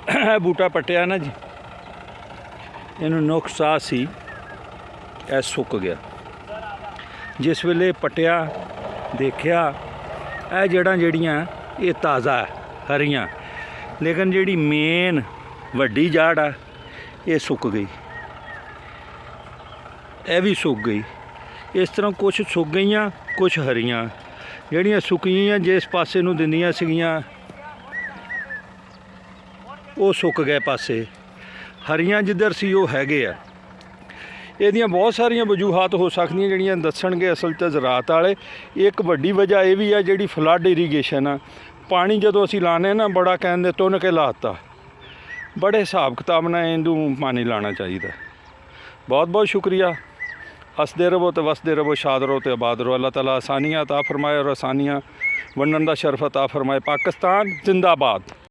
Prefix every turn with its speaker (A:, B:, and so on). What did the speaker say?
A: ਇਹ ਬੂਟਾ ਪੱਟਿਆ ਨਾ ਜੀ, ਇਹਨੂੰ ਨੁਕਸਾ ਸੀ, ਇਹ ਸੁੱਕ ਗਿਆ। जिस वेले पटिया देखिया ਇਹ ਜਿਹੜੀਆਂ ਇਹ ਤਾਜ਼ਾ हरियाँ, लेकिन ਜਿਹੜੀ मेन ਵੱਡੀ जड़ आ ये सुक गई, ਇਹ भी सुक गई। इस तरह कुछ सुक गई, कुछ हरियाँ ਜਿਹੜੀਆਂ सुकियां जिस पासे ਨੂੰ ਦਿੰਦੀਆਂ ਸੀਗੀਆਂ ਉਹ सुक गए पासे, हरियाँ जिधर सी वो हैगे आ। ਇਹਦੀਆਂ ਬਹੁਤ ਸਾਰੀਆਂ ਵਜੂਹਾਤ ਹੋ ਸਕਦੀਆਂ ਜਿਹੜੀਆਂ ਦੱਸਣਗੇ ਅਸਲ 'ਚ ਜ਼ਰਾਤ ਵਾਲੇ। ਇੱਕ ਵੱਡੀ ਵਜ੍ਹਾ ਇਹ ਵੀ ਆ ਜਿਹੜੀ ਫਲੱਡ ਇਰੀਗੇਸ਼ਨ ਆ, ਪਾਣੀ ਜਦੋਂ ਅਸੀਂ ਲਾਣੇ ਨਾ ਬੜਾ ਕਹਿੰਦੇ ਤੁੰਨ ਕੇ ਲਾਤਾ, बड़े हिसाब किताब ਨਾਲ ਇਹਨੂੰ ਪਾਣੀ ਲਾਣਾ ਚਾਹੀਦਾ। बहुत बहुत शुक्रिया। हसदे रहो तो वसदे रहो, शाद रहो तो आबाद रहो। अल्लाह ताला आसानियाँ अता फरमाए और आसानियाँ वंडन दा शरफ अता फरमाए। पाकिस्तान जिंदाबाद।